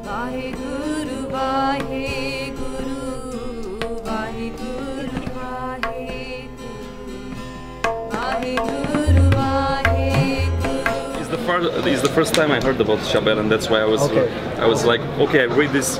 Vaheguru, Vaheguru, Vaheguru, Vaheguru, Vaheguru. It's the first time I heard about Chabeel, and that's why I was like, okay, I read this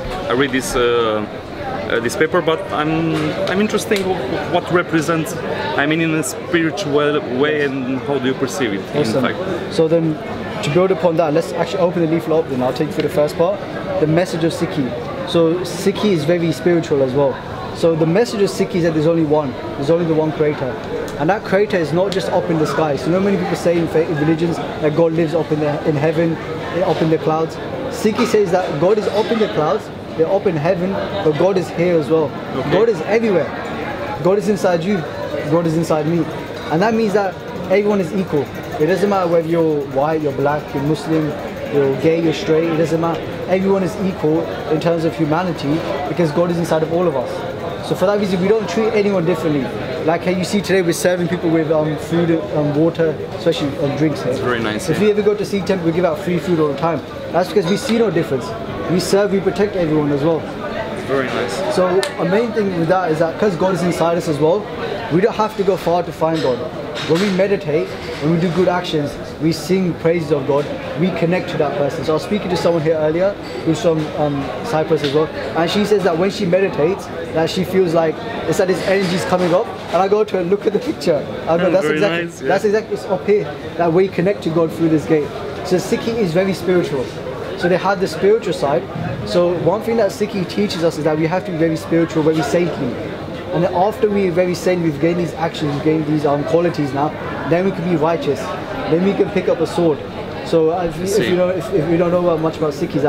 this paper, but I'm interested in what represents, I mean, in a spiritual way, and how do you perceive it? Awesome. In fact. So then, to build upon that, let's actually open the leaflet up. Then I'll take you through the first part, the message of Sikhi. So Sikhi is very spiritual as well. So the message of Sikhi is that there's only one. There's only the one creator. And that creator is not just up in the sky. So many people say in religions that God lives up in heaven, up in the clouds. Sikhi says that God is up in the clouds, they're up in heaven, but God is here as well. Okay. God is everywhere. God is inside you, God is inside me. And that means that everyone is equal. It doesn't matter whether you're white, you're black, you're Muslim, you're gay, you're straight, it doesn't matter. Everyone is equal in terms of humanity because God is inside of all of us. So for that reason, we don't treat anyone differently. Like how you see today, we're serving people with food and water, especially drinks. It's very nice. If we ever go to Sikh temple, we give out free food all the time. That's because we see no difference. We serve, we protect everyone as well. It's very nice. So a main thing with that is that because God is inside us as well, we don't have to go far to find God. When we meditate, when we do good actions, we sing praises of God, we connect to that person. So I was speaking to someone here earlier who's from Cyprus as well, and she says that when she meditates, that she feels like it's like this energy is coming up, and I go to her, look at the picture. I go, that's exactly, nice, yeah. That's exactly, it's up here, that we connect to God through this gate. So Sikhi is very spiritual. So they have the spiritual side. So one thing that Sikhi teaches us is that we have to be very spiritual, very saintly. And then after we're very saintly, we've gained these actions, we've gained these qualities now, then we can be righteous. Then we can pick up a sword. So if you don't know much about Sikhis,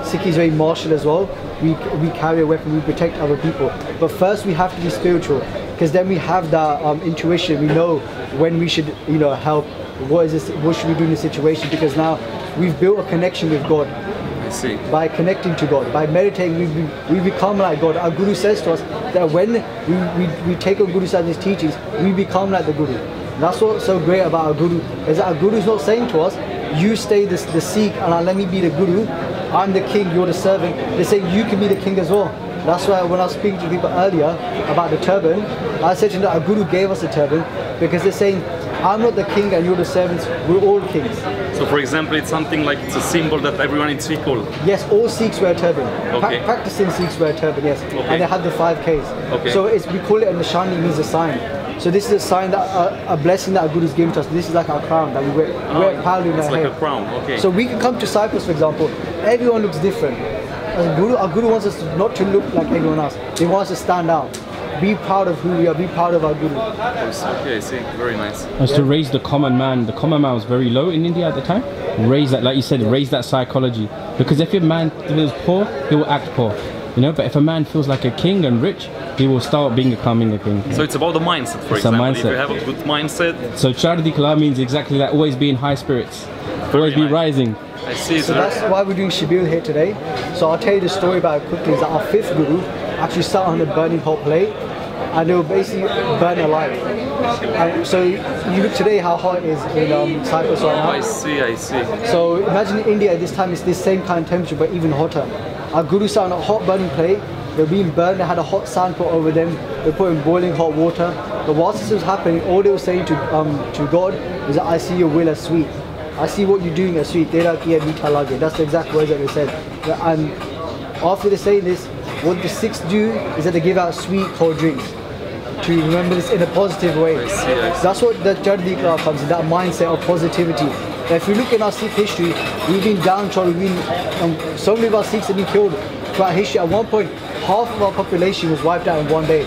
Sikhi is very martial as well. We carry a weapon, we protect other people. But first we have to be spiritual, because then we have that intuition. We know when we should, help. What should we do in this situation? Because now we've built a connection with God. I see. By connecting to God, by meditating, we become like God. Our Guru says to us that when we take on Guru Sahib's teachings, we become like the Guru. That's what's so great about our Guru, is that our Guru is not saying to us, you stay the Sikh and let me be the Guru, I'm the king, you're the servant. They're saying you can be the king as well. That's why when I was speaking to people earlier about the turban, I said to them that our Guru gave us a turban because they're saying, I'm not the king and you're the servants, we're all kings. So for example, it's something like it's a symbol that everyone is equal. Yes, all Sikhs wear turban. Okay. Practicing Sikhs wear turban, yes. Okay. And they have the 5Ks. Okay. So we call it a nishani, means a sign. So this is a sign that a blessing that our Guru's given to us. This is like our crown that we wear proudly in our head. It's like a crown, okay. So we can come to Cyprus, for example, everyone looks different. Our Guru wants us not to look like everyone else. He wants us to stand out. Be proud of who we are, be proud of our Guru. Okay, I see, very nice. As to raise the common man was very low in India at the time. Raise that, like you said, raise that psychology. Because if a man feels poor, he will act poor. But if a man feels like a king and rich, he will start becoming a king. So it's about the mindset, for example. If you have a good mindset. So Chardi Kala means exactly that, always be in high spirits. Always be rising. I see. So that's why we're doing Chabeel here today. So I'll tell you the story about it quickly, is that our fifth Guru actually sat on a burning hot plate and they were basically burned alive. And so you look today how hot it is in Cyprus right now. I see. So imagine in India at this time it's this same kind of temperature but even hotter. Our Guru sat on a hot burning plate, they were being burned, they had a hot sand put over them, they put in boiling hot water. But whilst this was happening, all they were saying to God is that I see your will as sweet. I see what you're doing as sweet. That's the exact words that they said. And after they say this, what the Sikhs do is that they give out sweet cold drinks to remember this in a positive way. I see. That's what the Chardi Kala comes in, that mindset of positivity. If you look in our Sikh history, we've been downtrodden, so many of our Sikhs have been killed throughout history. At one point, half of our population was wiped out in one day.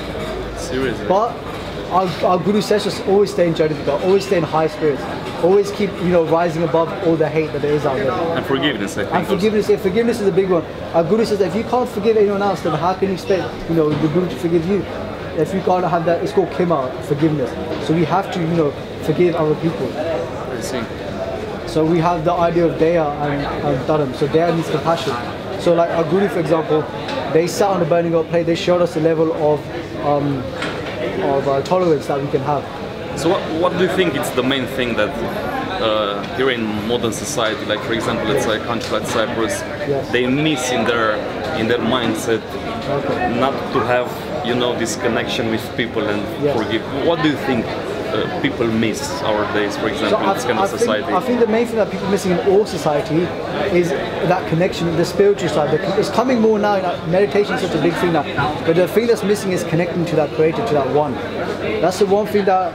Seriously? But our Guru says us always stay in Chardi Kala, always stay in high spirits. Always keep, rising above all the hate that there is out there. And forgiveness, I think. And forgiveness, forgiveness is a big one. Our Guru says that if you can't forgive anyone else, then how can you expect, the Guru to forgive you? If you can't have that, it's called kima, forgiveness. So we have to, forgive other people. I see. So we have the idea of daya and dharam. So daya means compassion. So like our Guru, for example, they sat on the burning hot plate. They showed us the level of tolerance that we can have. So what do you think is the main thing that here in modern society, like for example, let's say a country like Cyprus, Yes. they miss in their mindset not to have, you know, this connection with people and Yes. forgive. What do you think people miss nowadays, for example, in this kind of society? I think the main thing that people are missing in all society is that connection, the spiritual side. It's coming more now. Meditation is such a big thing now, but the thing that's missing is connecting to that Creator, to that one. That's the one thing that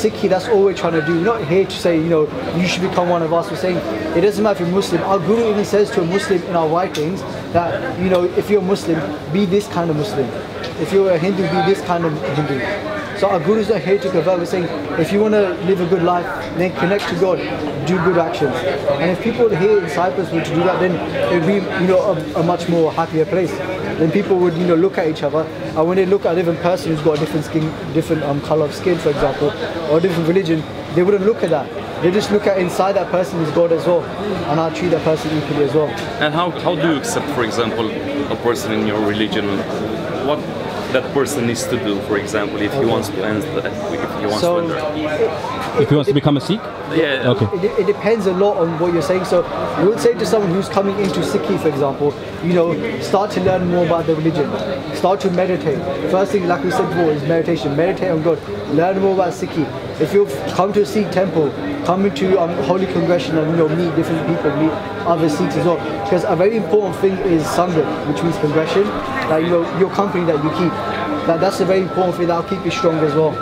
Sikhi, that's all we're trying to do. We're not here to say, you know, you should become one of us. We're saying it doesn't matter if you're Muslim. Our Guru even says to a Muslim in our writings that, you know, if you're Muslim, be this kind of Muslim. If you're a Hindu, be this kind of Hindu. So our Gurus are here to convert. We're saying if you want to live a good life, then connect to God, do good actions. And if people here in Cyprus were to do that, then it would be, you know, a much more happier place. Then people would, you know, look at each other, and when they look at a different person who's got a different skin, different color of skin, for example, or a different religion, they wouldn't look at that. They just look at inside that person is God as well, and I treat that person equally as well. And how do you accept, for example, a person in your religion? What that person needs to do, for example, if he wants to enter, if he wants to enter? If he wants to become a Sikh? Yeah. Okay. It depends a lot on what you're saying. So we would say to someone who's coming into Sikhi, for example, you know, start to learn more about the religion. Start to meditate. First thing, like we said before, is meditation. Meditate on God. Learn more about Sikhi. If you come to a Sikh temple, come into holy congregation and, you know, meet different people, meet other Sikhs as well. Because a very important thing is Sangat, which means congregation. Like, you know, your company that you keep. That's a very important thing that'll keep you strong as well.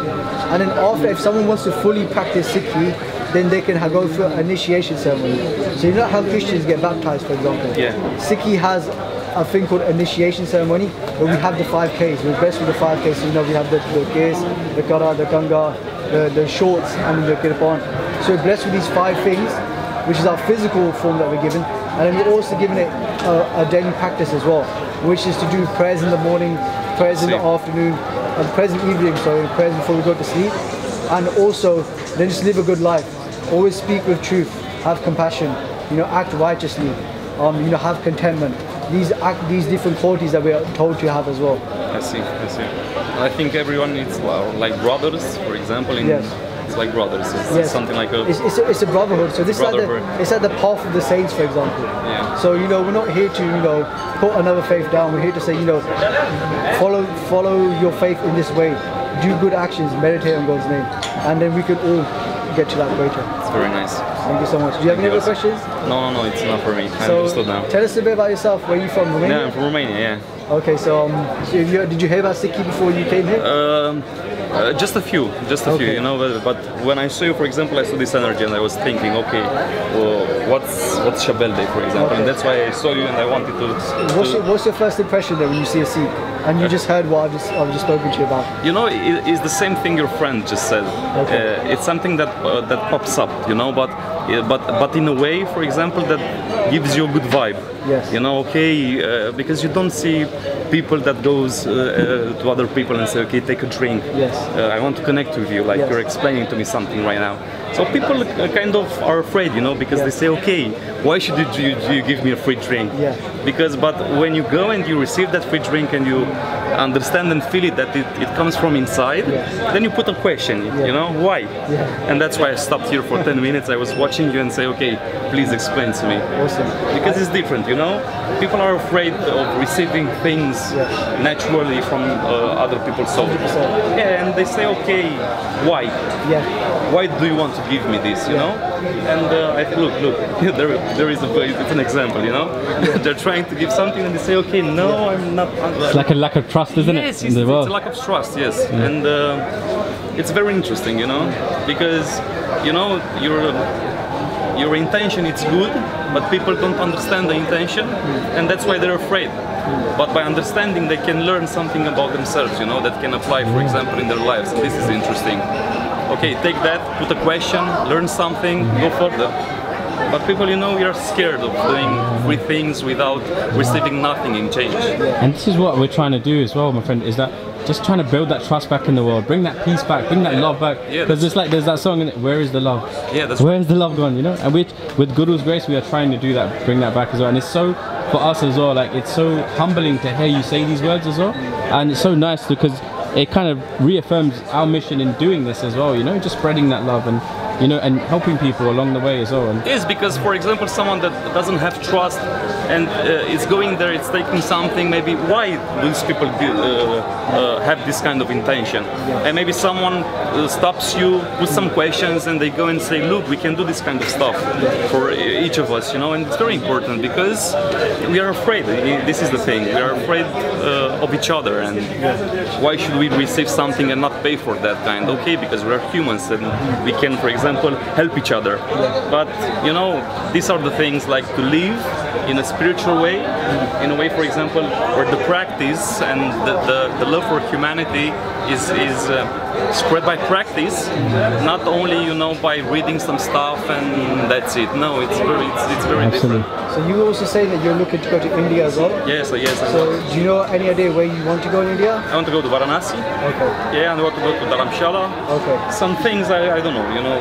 And then after, if someone wants to fully practice Sikhi, then they can go through an initiation ceremony. So you know how Christians get baptized, for example? Yeah. Sikhi has a thing called initiation ceremony, where we have the 5Ks. We're blessed with the 5Ks. So, you know, we have the Kes, the Kara, the Ganga, the shorts, and the Kirpa. So we're blessed with these 5 things, which is our physical form that we're given. And then we're also given it a daily practice as well, which is to do prayers in the morning, prayers in the afternoon, and prayers in the evening, so prayers before we go to sleep. And also, then just live a good life. Always speak with truth, have compassion, you know, act righteously, you know, have contentment. These different qualities that we are told to have as well. I see. I think everyone needs, like brothers, for example. It's like brothers. It's something like a. It's a brotherhood. So this is like the path of the saints, for example. Yeah. So, you know, we're not here to, you know, put another faith down. We're here to say, you know, follow your faith in this way. Do good actions, meditate on God's name, and then we can all get to that greater. It's very nice. Thank you so much. Do you have any other questions? No, it's enough for me. I understood now. Tell us a bit about yourself. Where are you from? Romania? Yeah, I'm from Romania. Yeah. Okay, so did you hear about Sikhi before you came here? Just a few, you know. But when I saw you, for example, I saw this energy, and I was thinking, okay, well, what's Chabeel Day, for example, and that's why I saw you, and I wanted to. What's your first impression then when you see a Sikh, and you just heard what I've just spoken to you about? You know, it's the same thing your friend just said. Okay. It's something that pops up, you know, but in a way, for example, that gives you a good vibe. Yes. You know, okay, because you don't see people that goes to other people and say, okay, take a drink. Yes. I want to connect with you, like Yes. you're explaining to me something right now. So people kind of are afraid, you know, because they say, okay, why should you give me a free drink? Yeah. But when you go and you receive that free drink and you understand and feel it, that it comes from inside, then you put a question, you know, why? Yeah. And that's why I stopped here for 10 minutes. I was watching you and say, okay, please explain to me. Awesome. Because it's different, you know? People are afraid of receiving things naturally from other people. So, 100%. yeah, and they say, okay, why? Yeah. Why do you want to give me this, you know? And I think, look, there is it's an example, you know? They're trying to give something and they say, okay, no, I'm not. It's like a lack of trust, isn't Yes, it? it's a lack of trust, yes. And it's very interesting, you know? Because, you know, your intention is good, but people don't understand the intention, and that's why they're afraid. But by understanding, they can learn something about themselves, you know, that can apply, for example, in their lives. And this is interesting. Okay, take that, put a question, learn something, go further. But people, you know, we are scared of doing free things without receiving nothing in change. And this is what we're trying to do as well, my friend, is that just trying to build that trust back in the world, bring that peace back, bring that love back. Because it's like there's that song in it, where is the love? Yeah, that's Where is the love gone, you know? And with Guru's grace, we are trying to do that, bring that back as well. And it's so, for us as well, like it's so humbling to hear you say these words as well. And it's so nice because it kind of reaffirms our mission in doing this as well, you know, just spreading that love. And you know, and helping people along the way as well. And Yes, because for example, someone that doesn't have trust and is going there, it's taking something. Maybe why these people have this kind of intention? And maybe someone stops you with some questions, and they go and say, "Look, we can do this kind of stuff for each of us," you know. And it's very important because we are afraid. This is the thing. We are afraid of each other, and why should we receive something and not pay for that kind? Okay, because we are humans and we can, for example, help each other. But you know, these are the things like to live in a spiritual way, in a way, for example, where the practice and the love for humanity is spread by practice, not only, you know, by reading some stuff and that's it. No, it's very different. So you were also saying that you're looking to go to India as well? Yes. So do you know any idea where you want to go in India? I want to go to Varanasi. Okay. Yeah, and I want to go to Dharamshala. Okay. Some things I don't know, you know.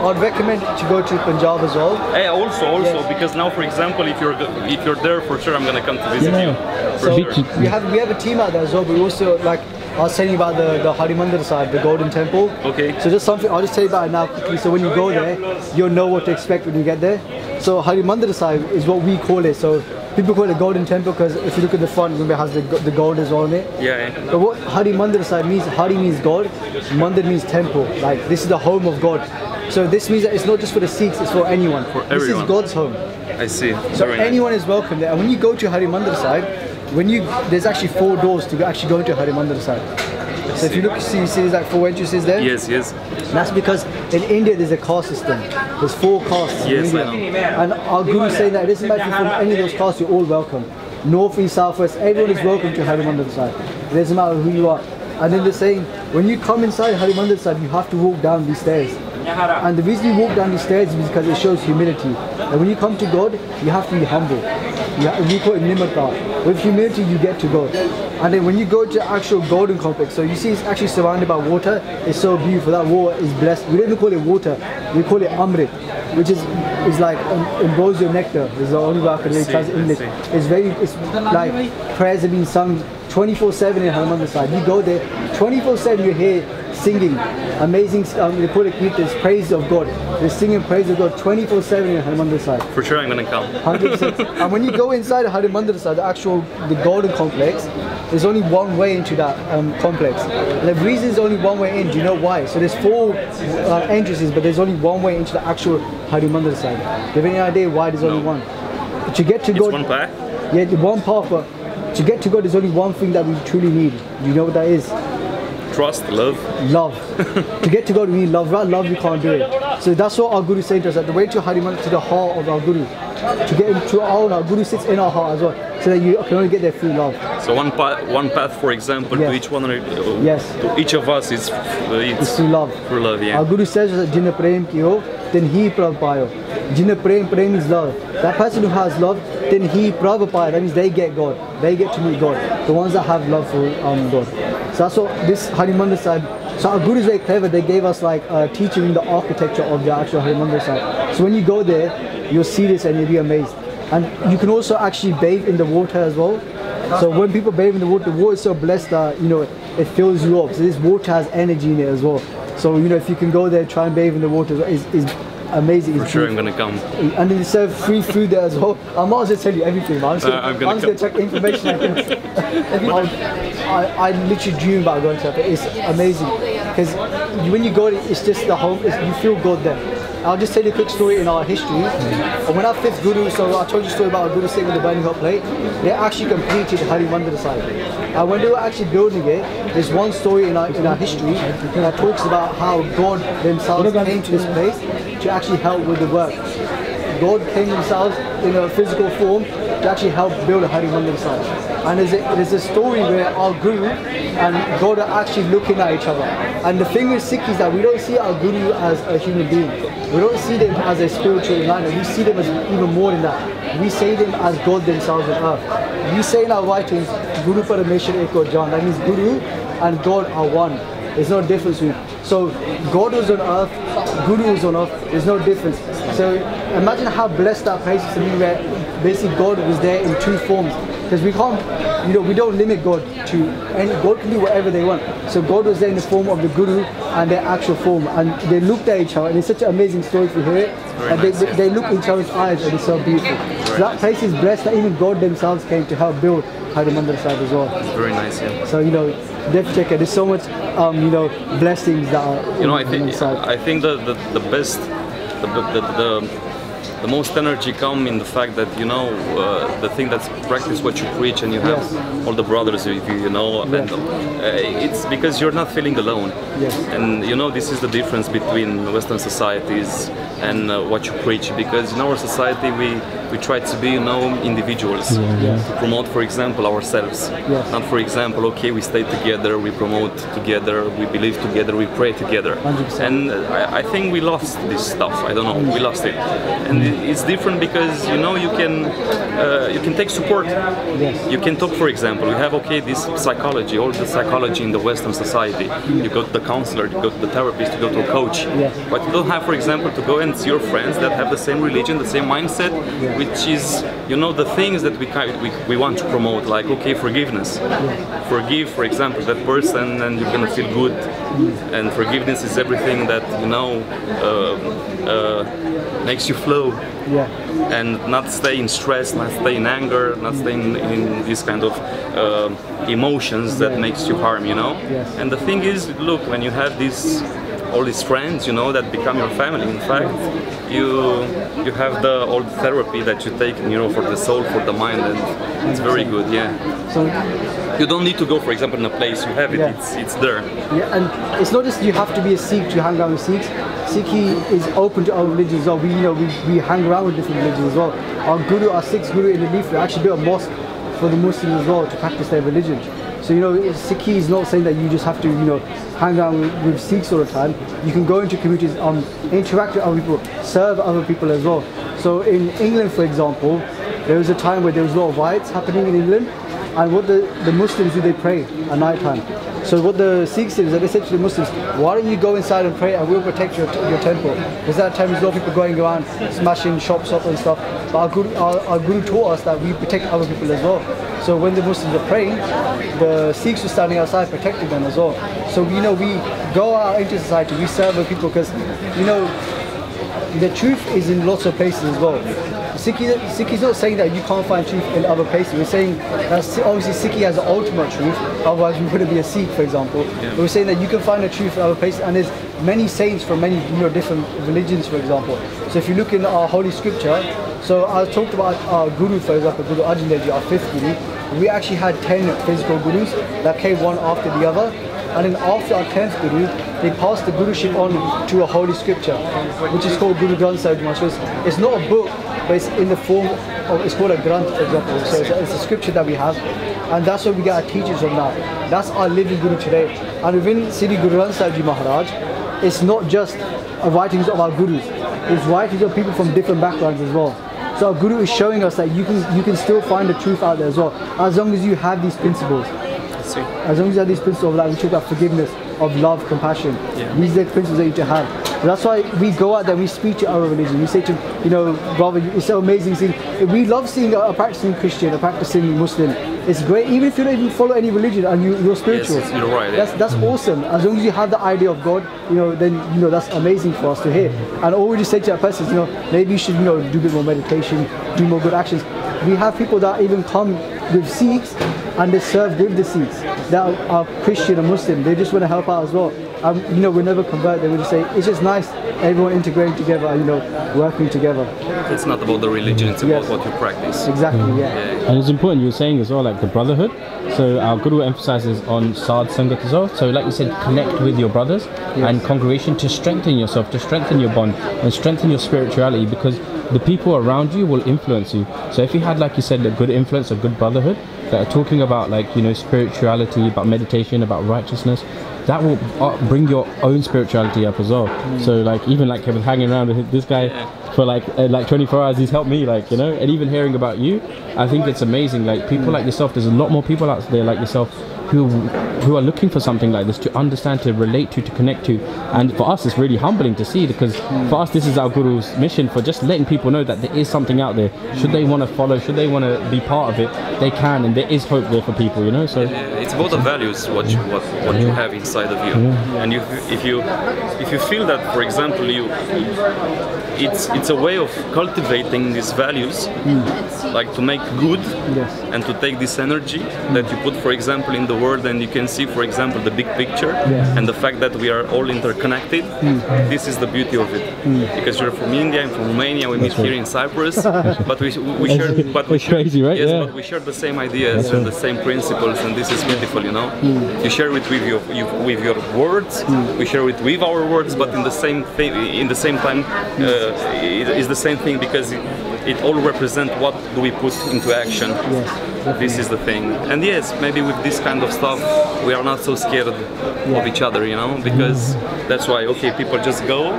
I'd recommend to go to Punjab as well. Also, Yes. because now, for example, if you're there, for sure, I'm gonna come to visit you. For So sure. we have a team out there as well, but we also, like I was telling you about the Harimandar Sahib, the Golden Temple. Okay. So just something, I'll just tell you about it now quickly. So when you go there, you'll know what to expect when you get there. So Harimandar Sahib is what we call it. So people call it Golden Temple because if you look at the front, remember it has the gold as well on it. Yeah. But what Harimandar Sahib means, Hari means God, Mandir means temple. Like this is the home of God. So this means that it's not just for the Sikhs, it's for anyone. For this everyone. is God's home. I see. So Very nice. anyone is welcome there. And when you go to Harimandar Sahib, there's actually 4 doors to actually go into Harimandar Sahib. So if you look, see there's like 4 entrances there. Yes. And that's because in India there's a caste system. There's 4 castes Yes, in I India. know. And our Guru is saying that it doesn't matter if you're from any of those castes, you're all welcome. North, east, south, west, everyone is welcome to Harimandar Sahib. It doesn't matter who you are. And then they're saying, when you come inside Harimandar Sahib, you have to walk down these stairs. And the reason you walk down these stairs is because it shows humility. And when you come to God, you have to be humble. We call it nimata. With humility, you get to God. And then when you go to the actual golden complex, so you see it's actually surrounded by water. It's so beautiful. That water is blessed. We don't even call it water. We call it Amrit, which is like ambrosial nectar. Is the only way I can really translate English. It's like prayers are being sung 24/7 in Harimandar Sahib. You go there, 24/7 you hear singing, amazing, they call it kirtas, praise of God. They're singing praise of God 24/7 in Harimandar Sahib. For sure, I'm gonna come. 100%. And when you go inside Harimandar Sahib, the golden complex, there's only one way into that complex. And the reason there's only one way in, do you know why? So there's 4 entrances, but there's only one way into the actual Harimandar Sahib. Do you have any idea why there's only one? To get to It's God, one path. yeah, the one path, but to get to God, there's only one thing that we truly need. Do you know what that is? Trust, love. Love. To get to God, we need love. Without love, we can't do it. So that's what our Guru is saying to us, that the way to Harimandar, to the heart of our Guru, to get into our Guru sits in our heart as well, so that you can only get there through love. So one path, for example, Yes. to each one, Yes. to each of us is It's through love. for love. Yeah. Our Guru says that Jinna prem ki ho, then he prabh payo. Jinna prem is love. That person who has love, then he prabh payo. That means they get God. They get to meet God. The ones that have love for God. So that's what this Harimandar Sahib. So our Guru is very clever. They gave us like teaching the architecture of the actual Harimandar Sahib. So when you go there, you'll see this and you'll be amazed. And you can also actually bathe in the water as well. So when people bathe in the water is so blessed that, you know, it fills you up. So this water has energy in it as well. So, you know, if you can go there, try and bathe in the water, is amazing. For sure, I'm gonna come. And then they serve free food there as well. I might as well tell you everything, man. I'm just gonna check information. I literally dream about going to it. It's amazing because when you go, it's just the home. You feel God there. I'll just tell you a quick story in our history. When our 5th Guru, so I told you a story about our Guru sitting with the burning hot plate, they actually completed Harimandar Sahib. And when they were actually building it, there's one story in our history that talks about how God themselves came to this place to actually help with the work. God came themselves in a physical form to actually help build a Harimandar Sahib. And there's a story where our Guru and God are actually looking at each other. And the thing with Sikh is that we don't see our Guru as a human being. We don't see them as a spiritual enlightenment. We see them as even more than that. We see them as God themselves on earth. We say in our writings, Guru Parameshwar Eko Jan. That means Guru and God are one. There's no difference. So God was on earth, Guru was on earth. There's no difference. So imagine how blessed that place is to be, where basically God was there in two forms, because we can't, we don't limit God to any. God can do whatever they want. So God was there in the form of the Guru and their actual form, and they looked at each other, and it's such an amazing story to hear it. And they look in each other's eyes, and it's so beautiful. So that place is blessed that even God themselves came to help build Harimandar Sahib as well. Very nice, yeah. So definitely check it. There's so much blessings that are I think the best, the most energy come in the fact that the thing that's practice what you preach, and you have all the brothers with you, and it's because you're not feeling alone. Yes. And this is the difference between Western societies and what you preach, because in our society we try to be individuals, to promote, for example, ourselves. Yes. Not, for example, okay, we stay together, we promote together, we believe together, we pray together. 100%. And I think we lost this stuff. I don't know, we lost it. And it's different because you can take support. Yes. You can talk, for example, we have this psychology, all the psychology in the Western society. You go to the counselor, you go to the therapist, you go to a coach. Yes. But you don't have, for example, to go and see your friends that have the same religion, the same mindset, which is the things that we want to promote, like forgiveness. Forgive, for example, that person, and you're gonna feel good. And forgiveness is everything that makes you flow. Yeah. And not stay in stress, not stay in anger, not stay in this kind of emotions that makes you harm, Yes. And the thing is, look, when you have all these friends, that become your family. In fact, you have all the therapy that you take, for the soul, for the mind, and it's very good. Yeah. So you don't need to go, for example, in a place. You have it. Yeah. It's there. yeah, and it's not just you have to be a Sikh to hang around with Sikhs. Sikhi is open to other religions as well. We hang around with different religions as well. Our Sikh Guru in the leaflet actually built a mosque for the Muslims as well to practice their religion. So Sikhi is not saying that you just have to hang around with Sikhs all the time. You can go into communities, interact with other people, serve other people as well. So in England, for example, there was a time where there was a lot of riots happening in England, and what the Muslims do, they pray at night time. So what the Sikhs did is that they said to the Muslims, why don't you go inside and pray, and we'll protect your temple. Because at that time there's a lot of people going around smashing shops up and stuff. But our Guru taught us that we protect other people as well. So when the Muslims are praying, the Sikhs were standing outside protecting them as well. So we go out into society, we serve the people, because the truth is in lots of places as well. Sikhi is not saying that you can't find truth in other places. We're saying that obviously Sikhi has the ultimate truth, otherwise we wouldn't be a Sikh, for example. Yeah. But we're saying that you can find the truth in other places, and there's many saints from many different religions, for example. So if you look in our holy scripture, so I talked about our Guru, for example, Guru Arjan Dev Ji, our 5th Guru. We actually had 10 physical Gurus that came one after the other. And then after our 10th Guru, they passed the Guruship on to a holy scripture, which is called Granth Sahib. It's not a book, but it's in the form of, it's called a Granth, for example. So it's a scripture that we have, and that's where we get our teachers from now. That's our living Guru today. And within Sri Guru Granth Sahib Ji Maharaj, it's not just writings of our Gurus, it's writings of people from different backgrounds as well. So our Guru is showing us that you can still find the truth out there as well, as long as you have these principles. As long as you have these principles, like we talk about forgiveness, of love, compassion. Yeah. These are the principles that you need to have. So that's why we go out there, we speak to our religion. We say to, brother, it's so amazing seeing. We love seeing a practicing Christian, a practicing Muslim. It's great, even if you don't even follow any religion and you're spiritual. Yes, you're right. That's awesome. As long as you have the idea of God, then that's amazing for us to hear. And all we just say to that person is, maybe you should, do a bit more meditation, do more good actions. We have people that even come with Sikhs and they serve with the Sikhs that are Christian and Muslim. They just want to help out as well. We never convert. They would just say it's just nice, everyone integrating together, working together. It's not about the religion; it's about what you practice. Exactly. Yeah. And it's important. You were saying as well, like the brotherhood. So our Guru emphasizes on Sad Sangat as well. So like you said, connect with your brothers and congregation to strengthen yourself, to strengthen your bond and strengthen your spirituality, because the people around you will influence you. So if you had, like you said, a good influence, a good brotherhood that are talking about spirituality, about meditation, about righteousness, that will bring your own spirituality up as well. So like even like with hanging around with this guy for like 24 hours, he's helped me, like, you know. And even hearing about you, I think it's amazing. Like people like yourself, there's a lot more people out there like yourself who are looking for something like this to understand, to relate to connect to. And for us, it's really humbling to see, because for us, this is our Guru's mission, for just letting people know that there is something out there. Should they want to follow, should they want to be part of it, they can, and there is hope there for people, you know. So it's about the values, what you have inside of you. And if you feel that, for example, it's a way of cultivating these values, like to make good, and to take this energy that you put, for example, in the world, and you can see, for example, the big picture, and the fact that we are all interconnected. This is the beauty of it, because you're from India, I'm from Romania, we meet here in Cyprus, but we crazy, right? Yes, but we share the same ideas and the same principles, and this is beautiful, you know. You share it with your words, we share it with our words, but in the same time, it's the same thing, because it all represents what do we put into action. This is the thing. And yes, maybe with this kind of stuff, we are not so scared of each other, you know, because that's why, okay, people just go,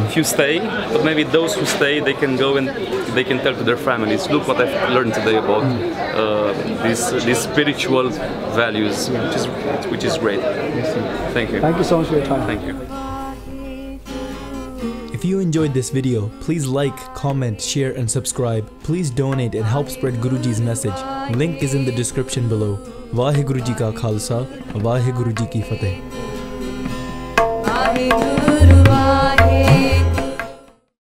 few stay, but maybe those who stay, they can go and they can tell to their families, look what I've learned today about these spiritual values, which is great. Thank you. Thank you so much for your time. Thank you. If you enjoyed this video, please like, comment, share and subscribe. Please donate and help spread Guruji's message. Link is in the description below. Vaheguru Ji Ka Khalsa, Vaheguru Ji Ki Fateh.